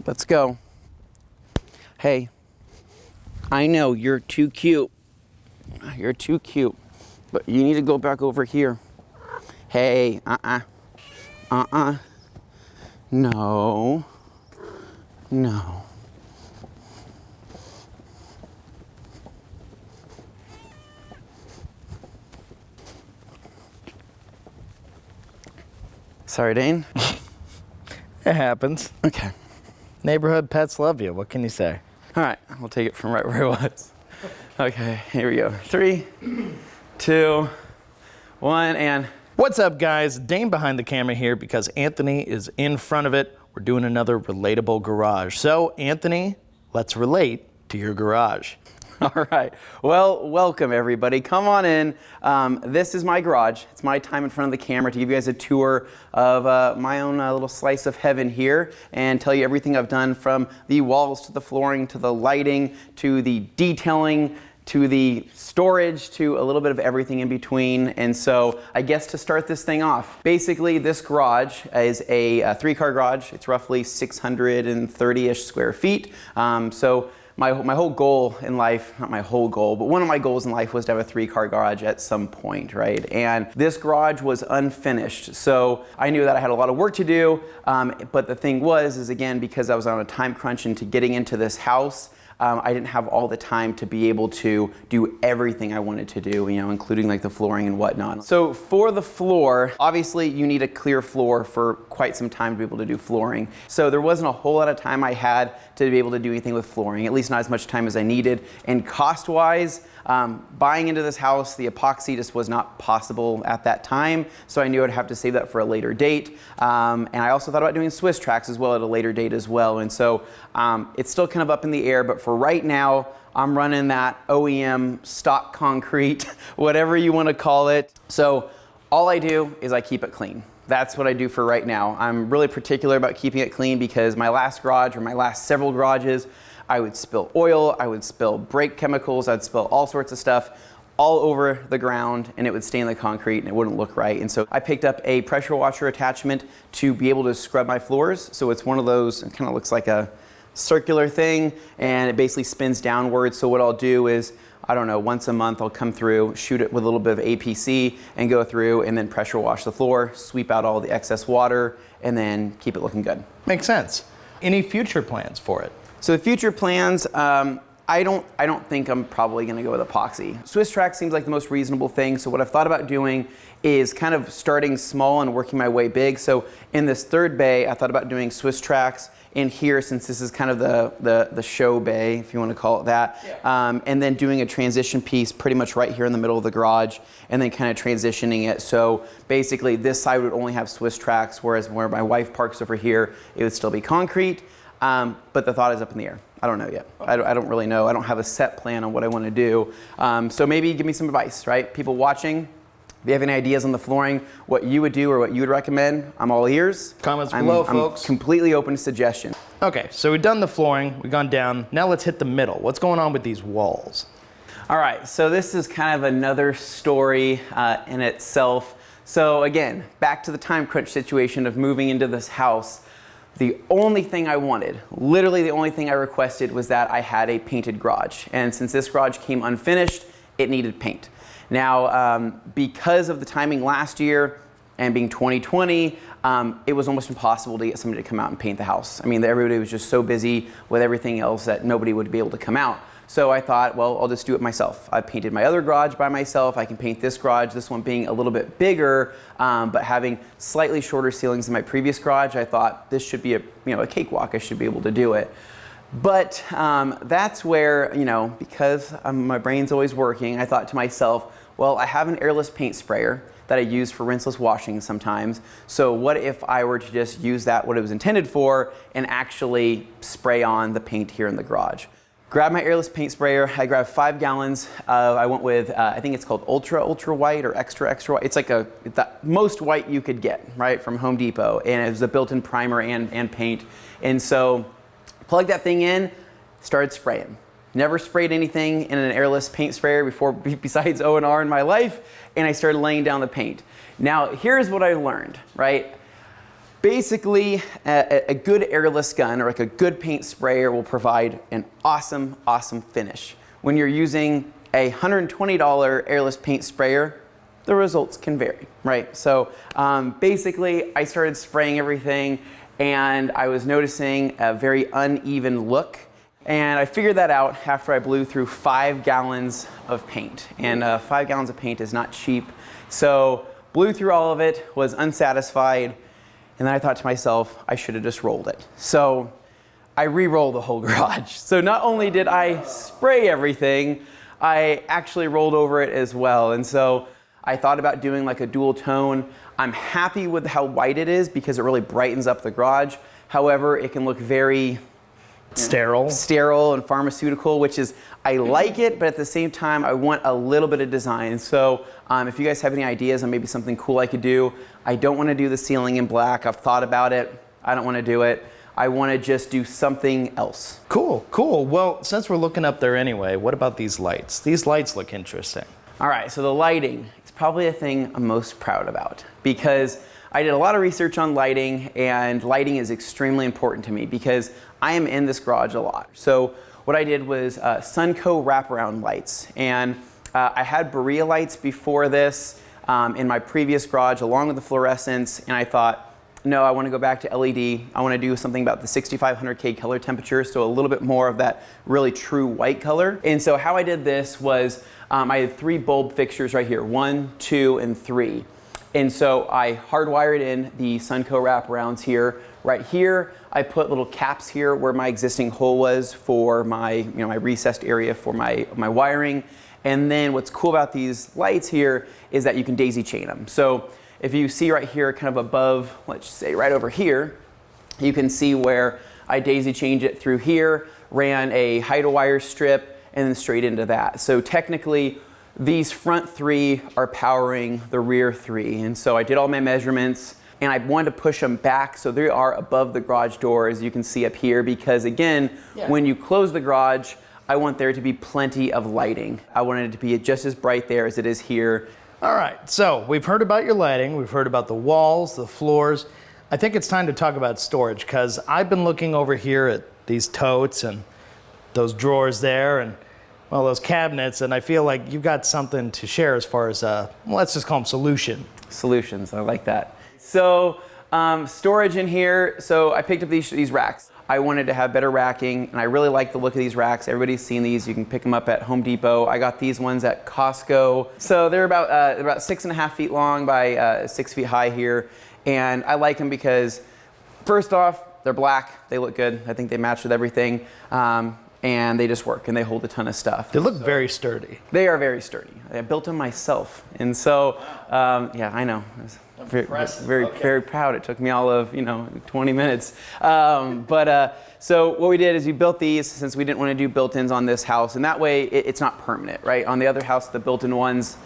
let's go. Hey, I know you're too cute. You're too cute, but you need to go back over here. Hey, no, no. Sorry, Dane. It happens. Okay. Neighborhood pets love you. What can you say? All right, we'll take it from right where it was. Okay, here we go. 3, 2, 1, and... What's up, guys? Dane behind the camera here because Anthony is in front of it. We're doing another Relatable Garage. So, Anthony, let's relate to your garage. All right. Well, welcome everybody. Come on in. This is my garage. It's my time in front of the camera to give you guys a tour of my own little slice of heaven here and tell you everything I've done from the walls to the flooring to the lighting to the detailing to the storage to a little bit of everything in between. And so I guess to start this thing off, basically this garage is a 3-car garage. It's roughly 630-ish square feet. So my whole goal in life, not my whole goal, but one of my goals in life was to have a 3-car garage at some point, right? And this garage was unfinished. So I knew that I had a lot of work to do, but the thing is again, because I was on a time crunch into getting into this house, I didn't have all the time to be able to do everything I wanted to do, you know, including like the flooring and whatnot. So for the floor, obviously you need a clear floor for quite some time to be able to do flooring. So there wasn't a whole lot of time I had to be able to do anything with flooring, at least not as much time as I needed. And cost-wise, buying into this house, the epoxy just was not possible at that time, so I knew I'd have to save that for a later date. And I also thought about doing Swiss tracks as well at a later date as well. And so it's still kind of up in the air, but for right now, I'm running that OEM stock concrete, whatever you want to call it. So all I do is I keep it clean. That's what I do for right now. I'm really particular about keeping it clean because my last garage or my last several garages, I would spill oil, I would spill brake chemicals, I'd spill all sorts of stuff all over the ground and it would stain the concrete and it wouldn't look right. And so I picked up a pressure washer attachment to be able to scrub my floors. So it's one of those, it kind of looks like a circular thing and it basically spins downwards. So what I'll do is, I don't know, once a month I'll come through, shoot it with a little bit of APC and go through and then pressure wash the floor, sweep out all the excess water and then keep it looking good. Makes sense. Any future plans for it? So the future plans, I don't think I'm probably going to go with epoxy. Swiss track seems like the most reasonable thing. So what I've thought about doing is kind of starting small and working my way big. So in this third bay, I thought about doing Swiss tracks in here, since this is kind of the show bay, if you want to call it that. Yeah. And then doing a transition piece pretty much right here in the middle of the garage and then kind of transitioning it. So basically this side would only have Swiss tracks, whereas where my wife parks over here, it would still be concrete. But the thought is up in the air. I don't know yet. I don't really know. I don't have a set plan on what I want to do. So maybe give me some advice, right? People watching, if you have any ideas on the flooring, what you would do or what you would recommend, I'm all ears. Comments below, folks. I'm completely open to suggestion. Okay, so we've done the flooring, we've gone down. Now let's hit the middle. What's going on with these walls? All right, so this is kind of another story in itself. So again, back to the time crunch situation of moving into this house. The only thing I wanted, literally the only thing I requested, was that I had a painted garage. And since this garage came unfinished, it needed paint. Now, because of the timing last year and being 2020, it was almost impossible to get somebody to come out and paint the house. I mean, everybody was just so busy with everything else that nobody would be able to come out. So I thought, well, I'll just do it myself. I painted my other garage by myself. I can paint this garage, this one being a little bit bigger, but having slightly shorter ceilings than my previous garage. I thought this should be a cakewalk. I should be able to do it. But that's where, because my brain's always working, I thought to myself, well, I have an airless paint sprayer that I use for rinseless washing sometimes. So what if I were to just use that, what it was intended for, and actually spray on the paint here in the garage? Grab my airless paint sprayer. I grabbed 5 gallons. I went with, I think it's called ultra white or extra white. It's like the most white you could get, right, from Home Depot. And it was a built-in primer and paint. And so plugged that thing in, started spraying. Never sprayed anything in an airless paint sprayer before besides O&R in my life. And I started laying down the paint. Now, here's what I learned, right? Basically, a good airless gun or like a good paint sprayer will provide an awesome, awesome finish. When you're using a $120 airless paint sprayer, the results can vary, right? So basically, I started spraying everything and I was noticing a very uneven look. And I figured that out after I blew through 5 gallons of paint. And 5 gallons of paint is not cheap. So blew through all of it, was unsatisfied. And then I thought to myself, I should have just rolled it. So I re-rolled the whole garage. So not only did I spray everything, I actually rolled over it as well. And so I thought about doing like a dual tone. I'm happy with how white it is because it really brightens up the garage. However, it can look very sterile and pharmaceutical, which is, I like it, but at the same time, I want a little bit of design. So if you guys have any ideas on maybe something cool I could do, I don't want to do the ceiling in black. I've thought about it. I don't want to do it. I want to just do something else. Cool, cool. Well, since we're looking up there anyway, what about these lights? These lights look interesting. All right, so the lighting is probably a thing I'm most proud about because I did a lot of research on lighting, and lighting is extremely important to me because I am in this garage a lot. So what I did was Sunco wraparound lights, and I had Berea lights before this in my previous garage along with the fluorescents, and I thought, no, I want to go back to LED. I want to do something about the 6500K color temperature, so a little bit more of that really true white color. And so how I did this was I had 3 bulb fixtures right here, 1, 2, and 3. And so I hardwired in the Sunco wraparounds here. Right here, I put little caps here where my existing hole was for my, my recessed area for my wiring. And then what's cool about these lights here is that you can daisy chain them. So if you see right here, kind of above, let's say right over here, you can see where I daisy chained it through here, ran a hide wire strip, and then straight into that. So technically, these front 3 are powering the rear 3. And so I did all my measurements, and I wanted to push them back so they are above the garage door, as you can see up here, because again, when you close the garage, I want there to be plenty of lighting. I wanted it to be just as bright there as it is here. All right, so we've heard about your lighting, we've heard about the walls, the floors. I think it's time to talk about storage, because I've been looking over here at these totes and those drawers there and well, those cabinets, and I feel like you've got something to share as far as, let's just call them Solutions, I like that. So storage in here, so I picked up these racks. I wanted to have better racking, and I really like the look of these racks. Everybody's seen these. You can pick them up at Home Depot. I got these ones at Costco. So they're about 6.5 feet long by 6 feet high here, and I like them because, first off, they're black. They look good. I think they match with everything. And they just work, and they hold a ton of stuff. They look very sturdy. They are very sturdy. I built them myself, and so yeah, I know. I was very proud. It took me all of 20 minutes. So what we did is we built these since we didn't want to do built-ins on this house, and that way it's not permanent, right? On the other house, the built-in ones,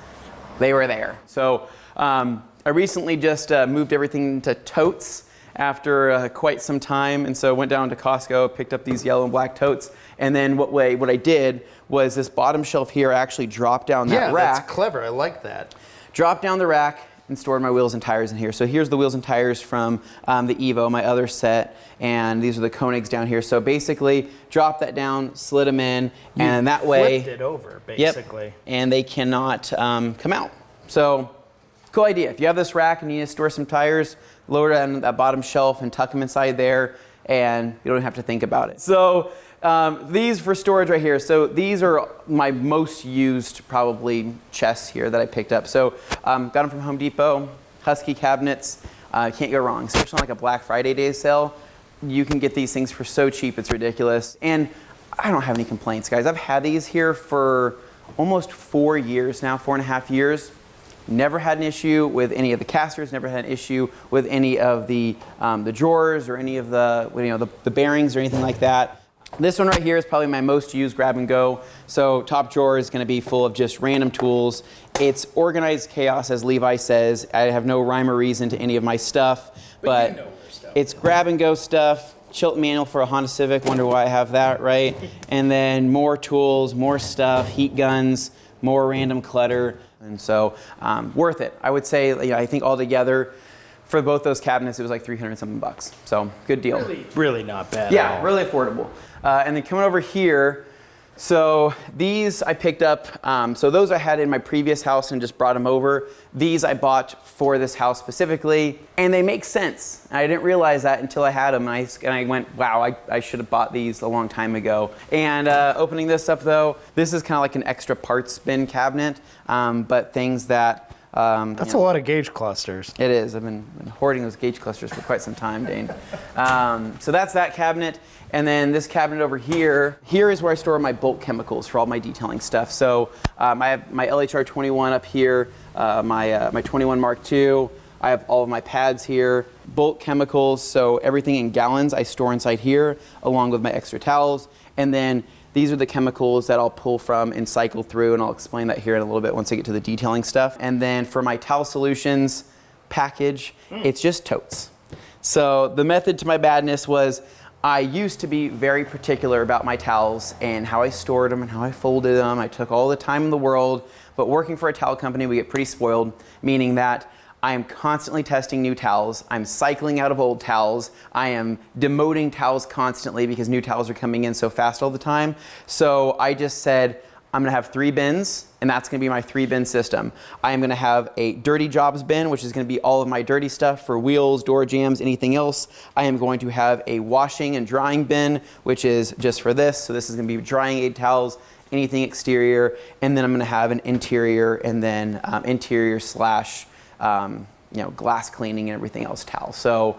they were there. So I recently just moved everything to totes after quite some time, and so went down to Costco, picked up these yellow and black totes, and then what I did was this bottom shelf here, I actually dropped down that rack. Yeah, that's clever. I like that. Dropped down the rack and stored my wheels and tires in here. So here's the wheels and tires from the Evo, my other set, and these are the Koenigs down here. So basically, drop that down, slid them in, and that way, flipped it over, basically. Yep, and they cannot come out. So cool idea. If you have this rack and you need to store some tires, lower it on that bottom shelf and tuck them inside there, and you don't have to think about it. So these for storage right here. So these are my most used probably chests here that I picked up. So got them from Home Depot, Husky cabinets. Can't go wrong, especially on like a Black Friday day sale. You can get these things for so cheap, it's ridiculous. And I don't have any complaints, guys. I've had these here for almost 4 years now, 4.5 years. Never had an issue with any of the casters, never had an issue with any of the drawers or any of the bearings or anything like that. This one right here is probably my most used grab and go. So top drawer is going to be full of just random tools. It's organized chaos, as Levi says. I have no rhyme or reason to any of my stuff, but it's grab and go stuff. Chilton manual for a Honda Civic, wonder why I have that, right? And then more tools, more stuff, heat guns, more random clutter. And so worth it. I would say, I think altogether for both those cabinets, it was like 300 something bucks. So good deal. Really not bad. Yeah, at all. really affordable. And then coming over here, so these I picked up, so those I had in my previous house and just brought them over. These I bought for this house specifically, and they make sense. I didn't realize that until I had them, and I went, wow, I should have bought these a long time ago. And opening this up though, this is kind of like an extra parts bin cabinet, but things that, That's a lot of gauge clusters. it is. I've been hoarding those gauge clusters for quite some time, Dane. So that's that cabinet. And then this cabinet over here, here is where I store my bulk chemicals for all my detailing stuff. So I have my LHR 21 up here, my 21 Mark II. I have all of my pads here, bulk chemicals. So everything in gallons I store inside here, along with my extra towels. And then these are the chemicals that I'll pull from and cycle through, and I'll explain that here in a little bit once I get to the detailing stuff. And then for my towel solutions package, it's just totes. So the method to my madness was I used to be very particular about my towels and how I stored them and how I folded them. I took all the time in the world, but working for a towel company, we get pretty spoiled, meaning that I am constantly testing new towels. I'm cycling out of old towels. I am demoting towels constantly because new towels are coming in so fast all the time. So I just said, I'm gonna have 3 bins, and that's gonna be my 3-bin system. I am gonna have a dirty jobs bin, which is gonna be all of my dirty stuff for wheels, door jambs, anything else. I am going to have a washing and drying bin, which is just for this. So this is gonna be drying aid towels, anything exterior, and then I'm gonna have an interior and then interior slash glass cleaning and everything else towel. So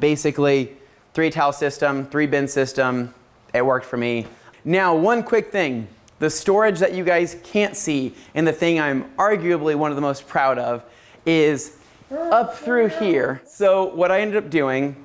basically 3 towel system, 3 bin system, it worked for me. Now one quick thing, the storage that you guys can't see and the thing I'm arguably one of the most proud of is up through here. So what I ended up doing,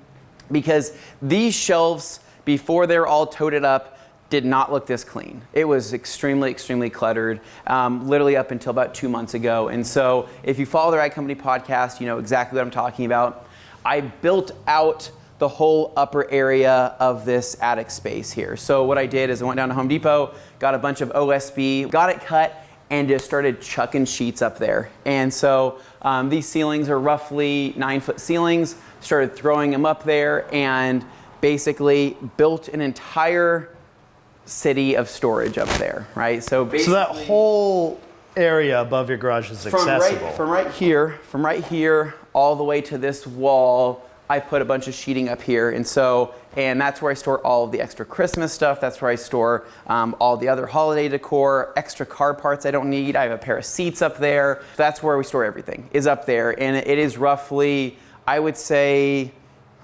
because these shelves before they're all toted up did not look this clean. It was extremely, extremely cluttered, literally up until about 2 months ago. And so if you follow the Rag Company podcast, you know exactly what I'm talking about. I built out the whole upper area of this attic space here. So what I did is I went down to Home Depot, got a bunch of OSB, got it cut, and just started chucking sheets up there. And so these ceilings are roughly 9-foot ceilings, started throwing them up there, and basically built an entire city of storage up there, right? So that whole area above your garage is accessible. From right here all the way to this wall, I put a bunch of sheeting up here, and that's where I store all of the extra Christmas stuff. That's where I store all the other holiday decor, extra car parts I don't need. I have a pair of seats up there. That's where we store everything, is up there. And it is roughly, I would say,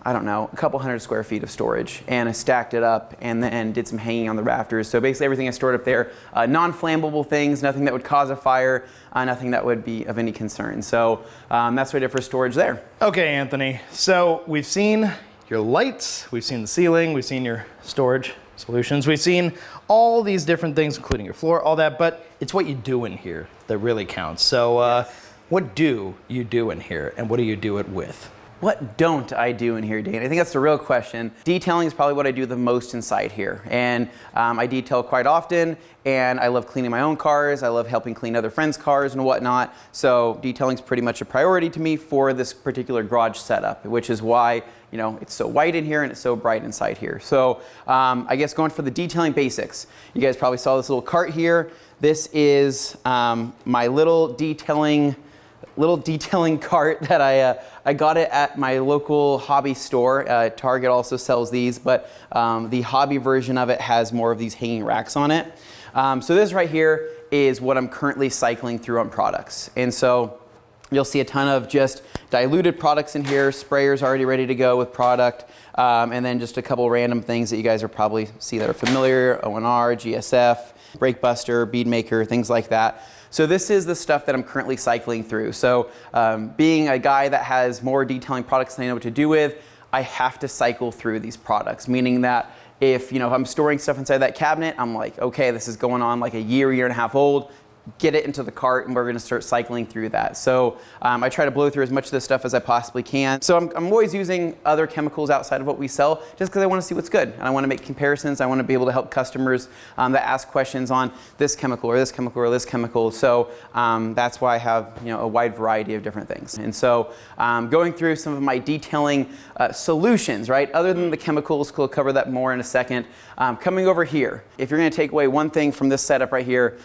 I don't know, a couple hundred square feet of storage. And I stacked it up and then did some hanging on the rafters. So basically everything I stored up there, non-flammable things, nothing that would cause a fire, nothing that would be of any concern. So that's what I did for storage there. Okay, Anthony. So we've seen your lights, we've seen the ceiling, we've seen your storage solutions, we've seen all these different things, including your floor, all that, but it's what you do in here that really counts. So what do you do in here and what do you do it with? What don't I do in here, Dane? I think that's the real question. Detailing is probably what I do the most inside here. And I detail quite often, and I love cleaning my own cars. I love helping clean other friends' cars and whatnot. So detailing is pretty much a priority to me for this particular garage setup, which is why, you know, it's so white in here and it's so bright inside here. So I guess going for the detailing basics. You guys probably saw this little cart here. This is my little detailing cart that I got it at my local hobby store. Target also sells these, but the hobby version of it has more of these hanging racks on it. So this right here is what I'm currently cycling through on products. And so you'll see a ton of just diluted products in here, sprayers already ready to go with product, and then just a couple random things that you guys are probably see that are familiar, ONR, GSF, Brake Buster, Bead Maker, things like that. So this is the stuff that I'm currently cycling through. So being a guy that has more detailing products than I know what to do with, I have to cycle through these products, meaning that if I'm storing stuff inside that cabinet, I'm like, okay, this is going on like a year and a half old, get it into the cart, and we're going to start cycling through that. So I try to blow through as much of this stuff as I possibly can. So I'm always using other chemicals outside of what we sell just because I want to see what's good. And I want to make comparisons. I want to be able to help customers that ask questions on this chemical or this chemical or this chemical. So that's why I have a wide variety of different things. And so going through some of my detailing solutions, right? Other than the chemicals, we'll cover that more in a second. Coming over here, if you're going to take away one thing from this setup right here,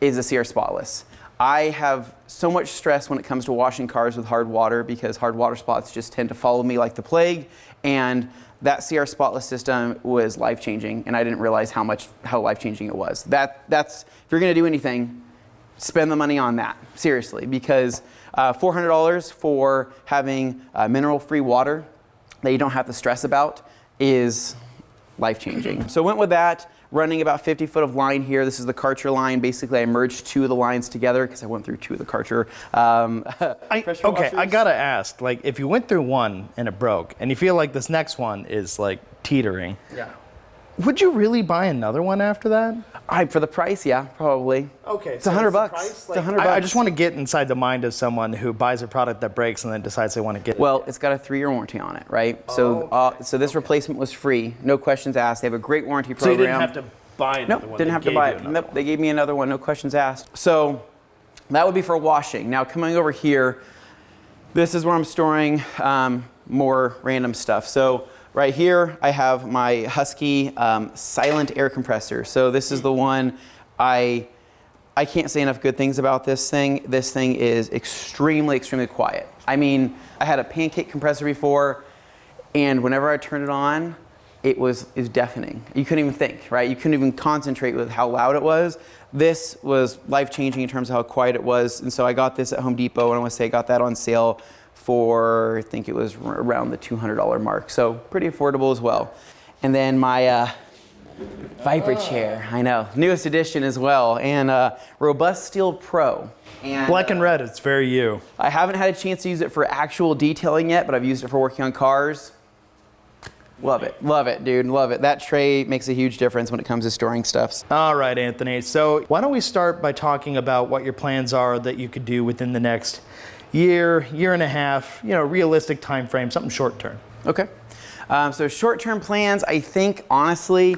is the CR Spotless. I have so much stress when it comes to washing cars with hard water because hard water spots just tend to follow me like the plague, and that CR Spotless system was life-changing, and I didn't realize how life-changing it was. That's if you're going to do anything, spend the money on that, seriously, because $400 for having mineral-free water that you don't have to stress about is life-changing. So went with that. Running about 50 foot of line here. This is the Karcher line. Basically, I merged two of the lines together because I went through two of the Karcher Okay, I gotta ask, like, if you went through one and it broke, and you feel like this next one is like teetering, would you really buy another one after that? For the price, yeah, probably. Okay, it's $100. It's $100. I just want to get inside the mind of someone who buys a product that breaks and then decides they want to get it. Well, it's got a 3-year warranty on it, right? So, so this replacement was free, no questions asked. They have a great warranty program. So you didn't have to buy another one? Nope, didn't have to buy it. Nope, they gave me another one, no questions asked. So that would be for washing. Now coming over here, this is where I'm storing more random stuff. So right here, I have my Husky silent air compressor. So this is the one I can't say enough good things about this thing. This thing is extremely, extremely quiet. I mean, I had a pancake compressor before, and whenever I turned it on, it was deafening. You couldn't even think, right? You couldn't even concentrate with how loud it was. This was life-changing in terms of how quiet it was. And so I got this at Home Depot, and I want to say I got that on sale for, I think it was around the $200 mark. So pretty affordable as well. And then my Viper chair, I know, newest edition as well, and Robust Steel Pro. And, black and red, it's very you. I haven't had a chance to use it for actual detailing yet, but I've used it for working on cars. Love it, dude, love it. That tray makes a huge difference when it comes to storing stuff. All right, Anthony, so why don't we start by talking about what your plans are that you could do within the next year and a half, realistic time frame, something short term. Okay, so short-term plans, I think, honestly,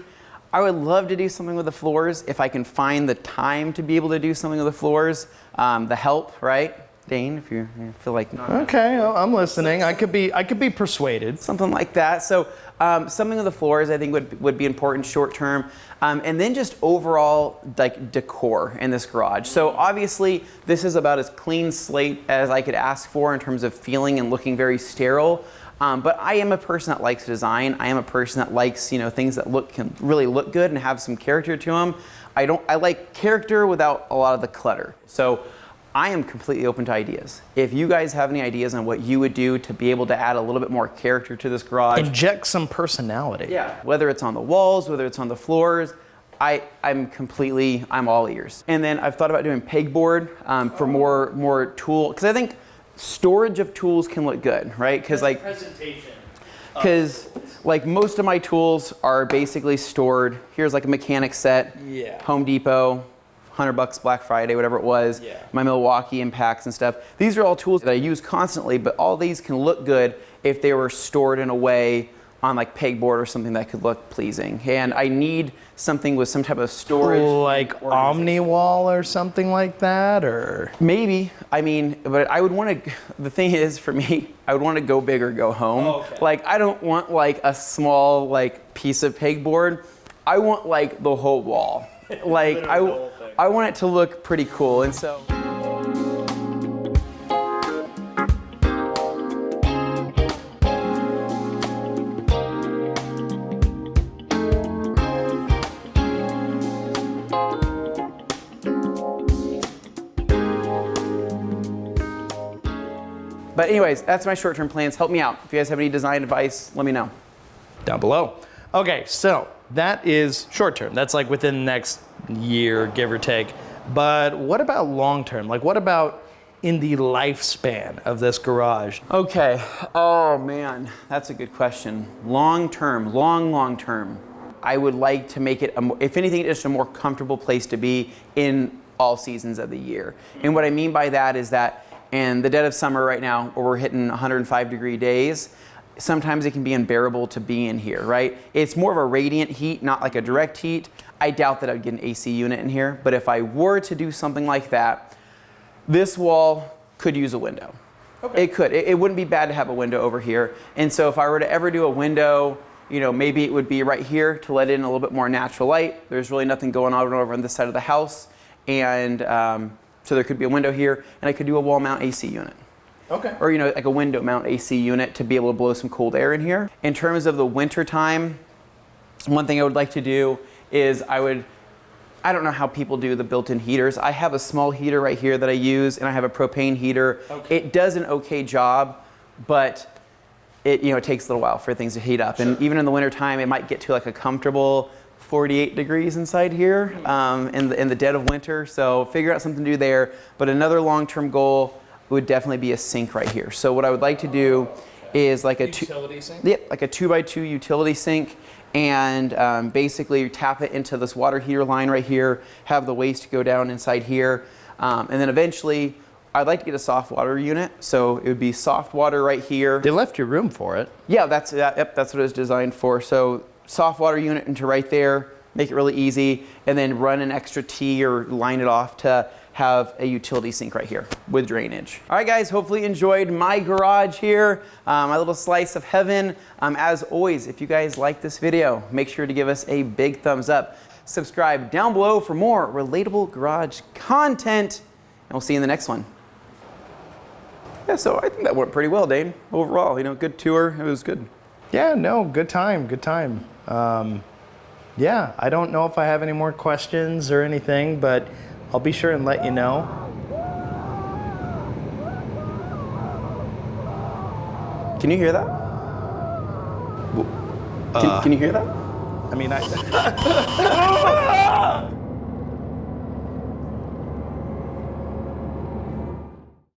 I would love to do something with the floors if I can find the time to be able to do something with the floors. The help, right? Dane, if you feel like okay, well, I'm listening. I could be persuaded. Something like that. So something with the floors I think would be important short term. And then just overall like decor in this garage. So obviously this is about as clean slate as I could ask for in terms of feeling and looking very sterile. But I am a person that likes design. I am a person that likes things that can really look good and have some character to them. I like character without a lot of the clutter. So I am completely open to ideas. If you guys have any ideas on what you would do to be able to add a little bit more character to this garage. Inject some personality. Yeah. Whether it's on the walls, whether it's on the floors, I'm all ears. And then I've thought about doing pegboard for more tool, because I think storage of tools can look good, right? Because like most of my tools are basically stored. Here's like a mechanic set, Home Depot, $100 Black Friday, whatever it was, my Milwaukee impacts and stuff. These are all tools that I use constantly, but all these can look good if they were stored in a way on like pegboard or something that could look pleasing. And I need something with some type of storage. Like Omni-Wall or something like that, or? Maybe, but I would want to, the thing is for me, I would want to go big or go home. Oh, okay. Like I don't want like a small like piece of pegboard. I want like the whole wall. Like I want it to look pretty cool, and so. But anyways, that's my short-term plans. Help me out. If you guys have any design advice, let me know. Down below. Okay, so that is short term. That's like within the next year, give or take. But what about long term? Like what about in the lifespan of this garage? Okay, oh man, that's a good question. Long term, long term. I would like to make it, if anything, just a more comfortable place to be in all seasons of the year. And what I mean by that is that in the dead of summer right now, where we're hitting 105-degree days, sometimes it can be unbearable to be in here, right? It's more of a radiant heat, not like a direct heat. I doubt that I'd get an AC unit in here, but if I were to do something like that, this wall could use a window. Okay. It could. It wouldn't be bad to have a window over here. And so if I were to ever do a window, you know, maybe it would be right here to let in a little bit more natural light. There's really nothing going on over on this side of the house. And so there could be a window here, and I could do a wall mount AC unit. Okay. Or, you know, like a window mount AC unit to be able to blow some cold air in here. In terms of the winter time, one thing I would like to do is I don't know how people do the built-in heaters. I have a small heater right here that I use, and I have a propane heater. Okay. It does an okay job, but it takes a little while for things to heat up. Sure. And even in the winter time, it might get to like a comfortable 48 degrees inside here in the dead of winter. So figure out something to do there. But another long-term goal would definitely be a sink right here. So what I would like to do is like a utility sink? Yep, like a 2x2 utility sink, and basically tap it into this water heater line right here, have the waste go down inside here, and then eventually I'd like to get a soft water unit. So it would be soft water right here. They left you room for it. Yeah, that's what it was designed for. So soft water unit into right there, make it really easy, and then run an extra T or line it off to have a utility sink right here with drainage. All right, guys, hopefully you enjoyed my garage here, my little slice of heaven. As always, if you guys like this video, make sure to give us a big thumbs up. Subscribe down below for more relatable garage content, and we'll see you in the next one. Yeah, so I think that went pretty well, Dane. Overall, good tour. It was good. Yeah, no, good time. Yeah, I don't know if I have any more questions or anything, but I'll be sure and let you know. Can you hear that? Can you hear that? I mean,